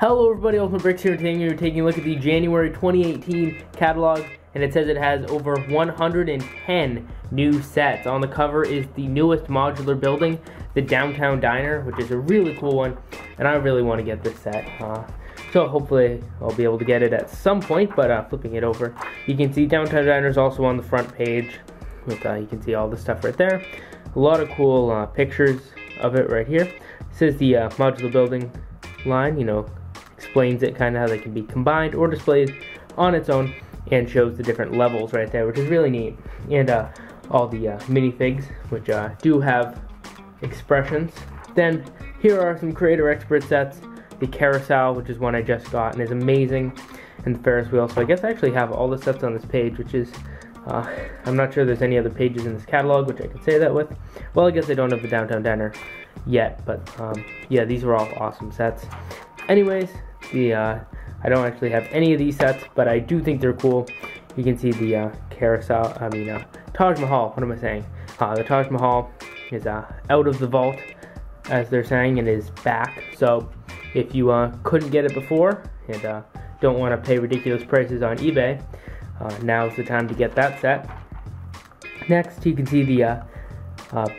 Hello everybody, Ultimate Bricks here, taking a look at the January 2018 catalog, and it says it has over 110 new sets. On the cover is the newest modular building, the Downtown Diner, which is a really cool one, and I really want to get this set. So hopefully I'll be able to get it at some point, but flipping it over, you can see Downtown Diner is also on the front page. With, you can see all the stuff right there. A lot of cool pictures of it right here. It says the modular building line, explains it kind of how they can be combined or displayed on its own, and shows the different levels right there, which is really neat. And all the minifigs, which do have expressions. Then here are some creator expert sets. The carousel, which is one I just got and is amazing, and the Ferris wheel. So I guess I actually have all the sets on this page, which is I'm not sure there's any other pages in this catalog which I could say that with. Well, I guess I don't have the Downtown Diner yet, but yeah, these are all awesome sets. Anyways, I don't actually have any of these sets, but I do think they're cool. You can see the Taj Mahal, what am I saying? The Taj Mahal is out of the vault, as they're saying, and is back. So if you couldn't get it before and don't want to pay ridiculous prices on eBay, now's the time to get that set. Next, you can see the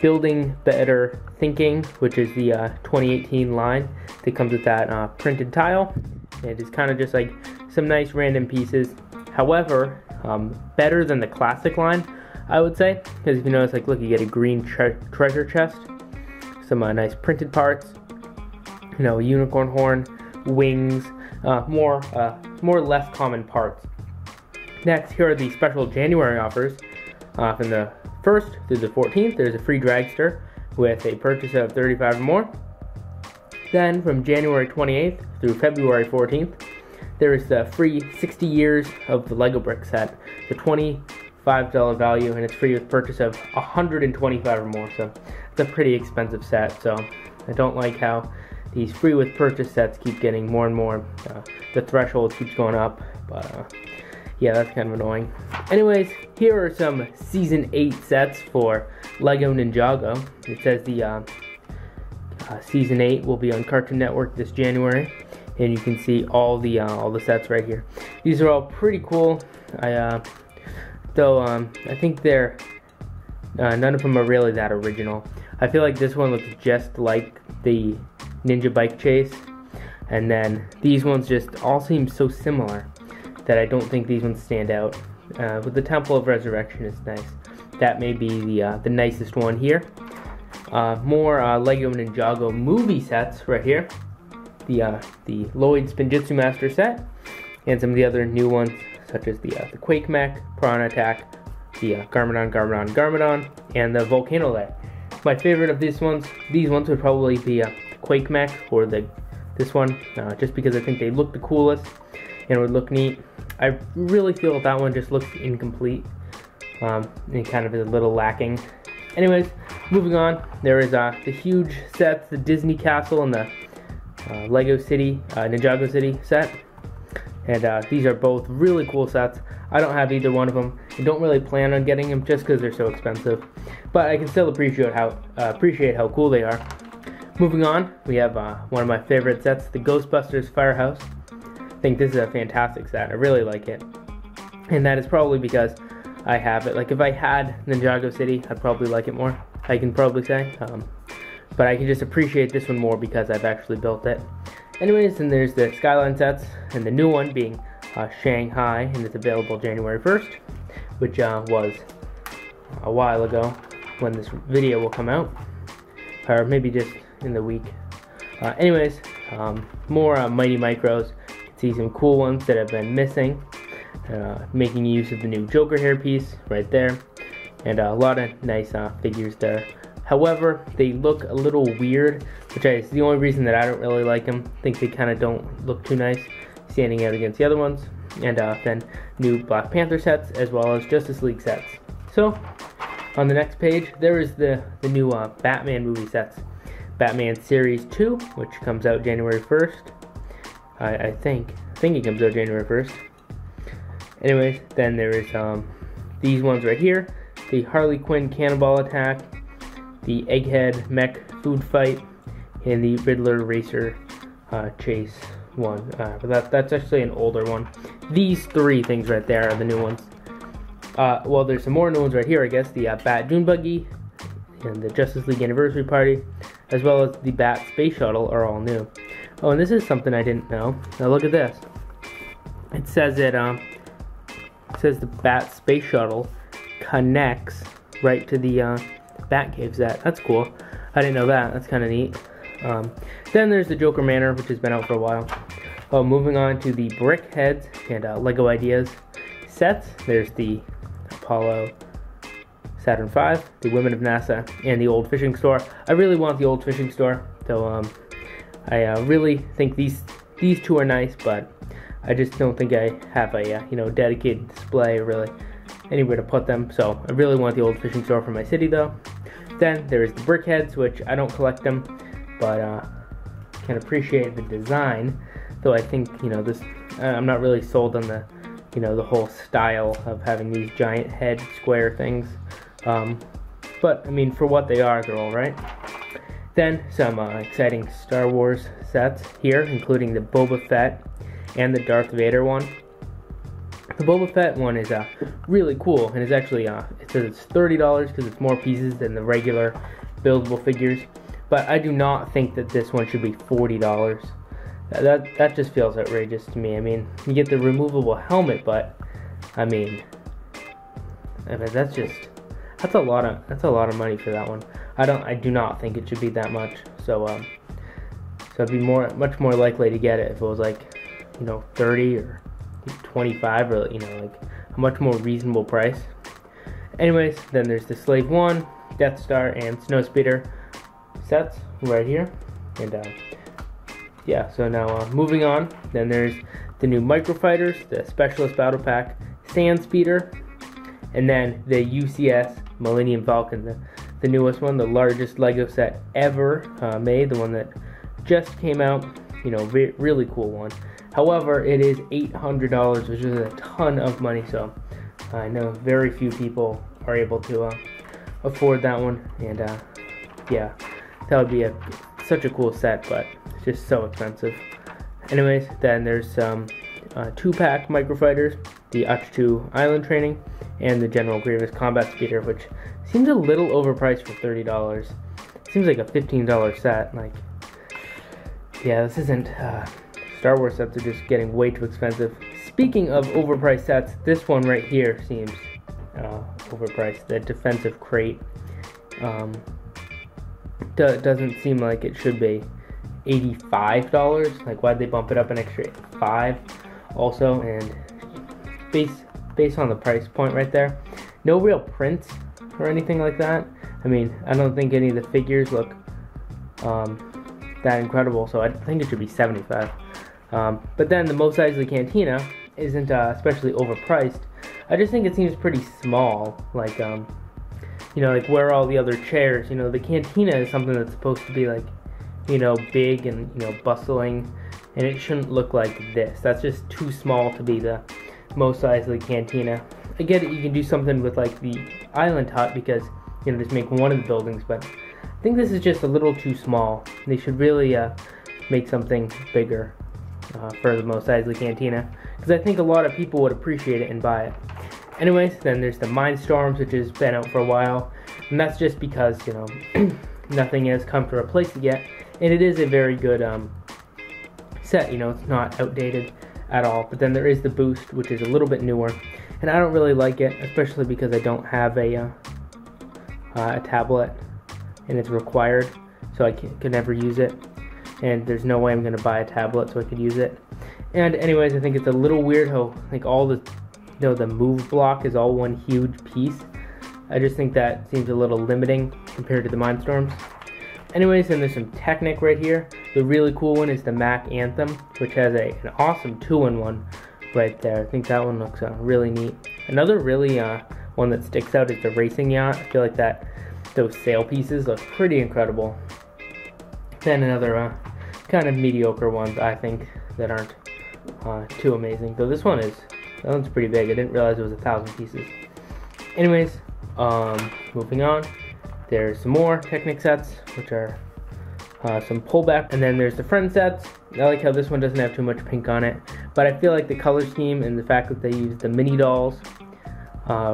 Building Better Thinking, which is the 2018 line that comes with that printed tile. It is kind of just like some nice random pieces. However, better than the classic line, I would say, because if you notice, like, look, you get a green treasure chest, some nice printed parts, unicorn horn, wings, more less common parts. Next, here are the special January offers. From the 1st through the 14th, there's a free dragster with a purchase of $35 or more. Then, from January 28th through February 14th, there is the free 60 years of the Lego brick set, the $25 value, and it's free with purchase of $125 or more. So it's a pretty expensive set. So I don't like how these free with purchase sets keep getting more and more. The threshold keeps going up, but yeah, that's kind of annoying. Anyways, here are some Season 8 sets for Lego Ninjago. It says the Season 8 will be on Cartoon Network this January, and you can see all the sets right here. These are all pretty cool. I think they're none of them are really that original. I feel like this one looks just like the Ninja Bike Chase, and then these ones just all seem so similar that I don't think these ones stand out. With the Temple of Resurrection, it's nice. That may be the nicest one here. More Lego Ninjago movie sets right here. The Lloyd Spinjitzu Master set, and some of the other new ones, such as the Quake Mech, Piranha Attack, the Garmadon, and the Volcano Lair. My favorite of these ones would probably be Quake Mech or this one, just because I think they look the coolest and would look neat. I really feel that one just looks incomplete and kind of is a little lacking. Anyways, moving on, there is the huge sets, the Disney Castle and the Lego City, Ninjago City set. And these are both really cool sets. I don't have either one of them. I don't really plan on getting them just because they're so expensive. But I can still appreciate how cool they are. Moving on, we have one of my favorite sets, the Ghostbusters Firehouse. I think this is a fantastic set. I really like it. And that is probably because I have it. Like, if I had Ninjago City, I'd probably like it more, I can probably say. But I can just appreciate this one more because I've actually built it. Anyways, then there's the Skyline sets, and the new one being Shanghai, and it's available January 1st, which was a while ago when this video will come out, or maybe just in the week. Anyways, more Mighty Micros. See some cool ones that have been missing, making use of the new Joker hairpiece right there, and a lot of nice figures there. However, they look a little weird, which is the only reason that I don't really like them. I think they kind of don't look too nice standing out against the other ones. And then new Black Panther sets, as well as Justice League sets. So, on the next page, there is the new Batman movie sets. Batman Series 2, which comes out January 1st. I think it comes out January 1st. Anyways, then there is these ones right here. The Harley Quinn Cannonball Attack, the Egghead Mech Food Fight, and the Riddler Racer Chase one, but that's actually an older one. These three things right there are the new ones. Well, there's some more new ones right here, I guess. The Bat Dune Buggy and the Justice League Anniversary Party, as well as the Bat Space Shuttle are all new. Oh, and this is something I didn't know. Now look at this. It says it says the Bat Space Shuttle connects right to the Batcave set. That's cool. I didn't know that. That's kind of neat. Then there's the Joker Manor, which has been out for a while. Oh, moving on to the Brick Heads and Lego Ideas sets. There's the Apollo Saturn V, the Women of NASA, and the Old Fishing Store. I really want the Old Fishing Store, so I really think these two are nice, but I just don't think I have a dedicated display or really anywhere to put them. So I really want the Old Fishing Store for my city, though. Then there's the Brick Heads, which I don't collect them, but can appreciate the design. Though I think this, I'm not really sold on the the whole style of having these giant head square things. But I mean, for what they are, they're all right. Then some exciting Star Wars sets here, including the Boba Fett and the Darth Vader one. The Boba Fett one is really cool, and it's actually it says it's $30 because it's more pieces than the regular buildable figures. But I do not think that this one should be $40. That just feels outrageous to me. I mean, you get the removable helmet, but I mean that's a lot of money for that one. I do not think it should be that much. So I'd be much more likely to get it if it was like 30 or 25 or like a much more reasonable price. Anyways, then there's the Slave 1, Death Star, and Snowspeeder sets right here. And yeah, so now moving on, then there's the new Microfighters, the Specialist Battle Pack, Sand Speeder, and then the UCS Millennium Falcon, the newest one, the largest Lego set ever made, the one that just came out, really cool one. However, it is $800, which is a ton of money, so I know very few people are able to afford that one, and yeah, that would be such a cool set, but it's just so expensive. Anyways, then there's some 2-pack Microfighters, the Uchtu Island Training, and the General Grievous Combat Speeder, which seems a little overpriced for $30. Seems like a $15 set. Like, yeah, this isn't. Star Wars sets are just getting way too expensive. Speaking of overpriced sets, this one right here seems overpriced. The Defensive Crate doesn't seem like it should be $85. Like, why'd they bump it up an extra $5? Also, and based on the price point right there, no real prints or anything like that. I mean, I don't think any of the figures look that incredible, so I think it should be $75. But then the Mos Eisley Cantina isn't especially overpriced. I just think it seems pretty small. Like, like where are all the other chairs? The Cantina is something that's supposed to be like, big and bustling, and it shouldn't look like this. That's just too small to be the Mos Eisley Cantina. I get it, you can do something with like the Island Hut because just make one of the buildings, but I think this is just a little too small. They should really make something bigger for the Mos Eisley Cantina, because I think a lot of people would appreciate it and buy it. Anyways, then there's the Mindstorms, which has been out for a while, and that's just because nothing has come to replace it yet, and it is a very good set. It's not outdated at all. But then there is the Boost, which is a little bit newer, and I don't really like it, especially because I don't have a tablet and it's required, so I could never use it, and there's no way I'm going to buy a tablet so I could use it. And anyways, I think it's a little weird how like all the the move block is all one huge piece. I just think that seems a little limiting compared to the Mindstorms. Anyways, then there's some Technic right here. The really cool one is the Mac Anthem, which has an awesome 2-in-1 right there. I think that one looks really neat. Another really one that sticks out is the Racing Yacht. I feel like those sail pieces look pretty incredible. Then another kind of mediocre ones, I think, that aren't too amazing. Though that one's pretty big. I didn't realize it was 1,000 pieces. Anyways, moving on. There's some more Technic sets, which are some pullback, and then there's the friend sets. I like how this one doesn't have too much pink on it, but I feel like the color scheme and the fact that they use the mini dolls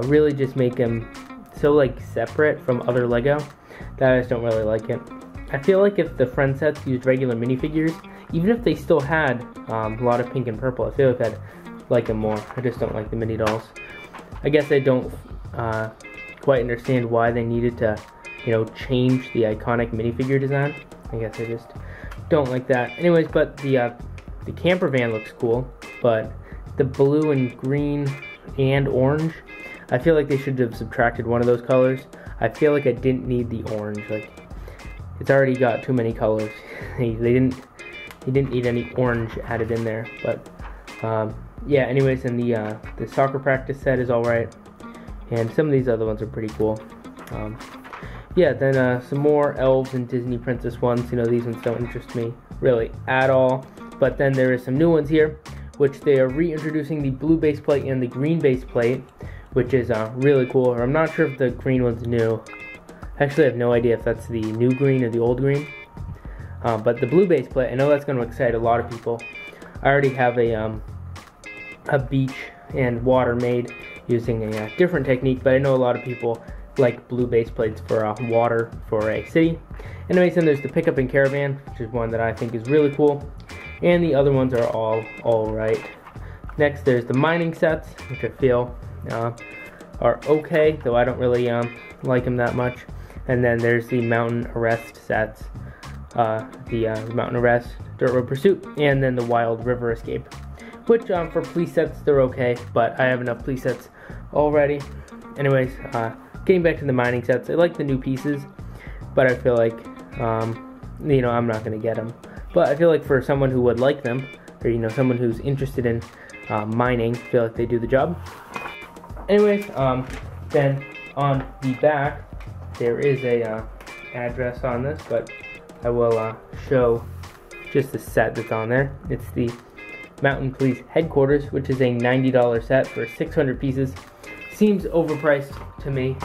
really just make them so like separate from other Lego that I just don't really like it. I feel like if the friend sets used regular minifigures, even if they still had a lot of pink and purple, I feel like I'd like them more. I just don't like the mini dolls. I guess I don't quite understand why they needed to, you know, change the iconic minifigure design. I guess I just don't like that. Anyways, but the camper van looks cool, but the blue and green and orange, I feel like they should have subtracted one of those colors. I feel like I didn't need the orange. Like, it's already got too many colors. He didn't need any orange added in there. But yeah. Anyways, and the soccer practice set is all right, and some of these other ones are pretty cool. Yeah, then some more elves and Disney princess ones. You know, these ones don't interest me really at all. But then there is some new ones here, which they are reintroducing the blue base plate and the green base plate, which is really cool. Or I'm not sure if the green one's new. Actually, I have no idea if that's the new green or the old green. But the blue base plate, I know that's going to excite a lot of people. I already have a beach and water made using a different technique, but I know a lot of people like blue base plates for water for a city. Anyways, then there's the pickup and caravan, which is one that I think is really cool, and the other ones are all right. Next, there's the mining sets, which I feel are okay, though I don't really like them that much. And then there's the mountain arrest sets, the mountain arrest, dirt road pursuit, and then the wild river escape, which for police sets they're okay, but I have enough police sets already. Anyways, getting back to the mining sets, I like the new pieces, but I feel like you know, I'm not gonna get them. But I feel like for someone who would like them, or you know, someone who's interested in mining, I feel like they do the job. Anyways, then on the back there is a address on this, but I will show just the set that's on there. It's the Mountain Police Headquarters, which is a $90 set for 600 pieces. Seems overpriced to me,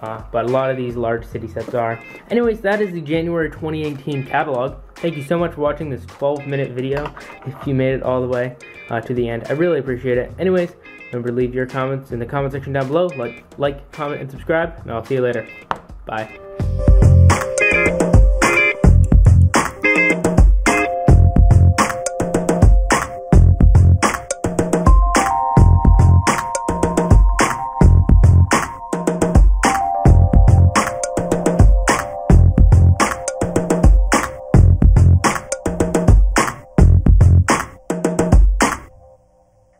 but a lot of these large city sets are. Anyways, that is the January 2018 catalog. Thank you so much for watching this 12-minute video. If you made it all the way to the end, I really appreciate it. Anyways, remember to leave your comments in the comment section down below. Like, comment, and subscribe, and I'll see you later. Bye.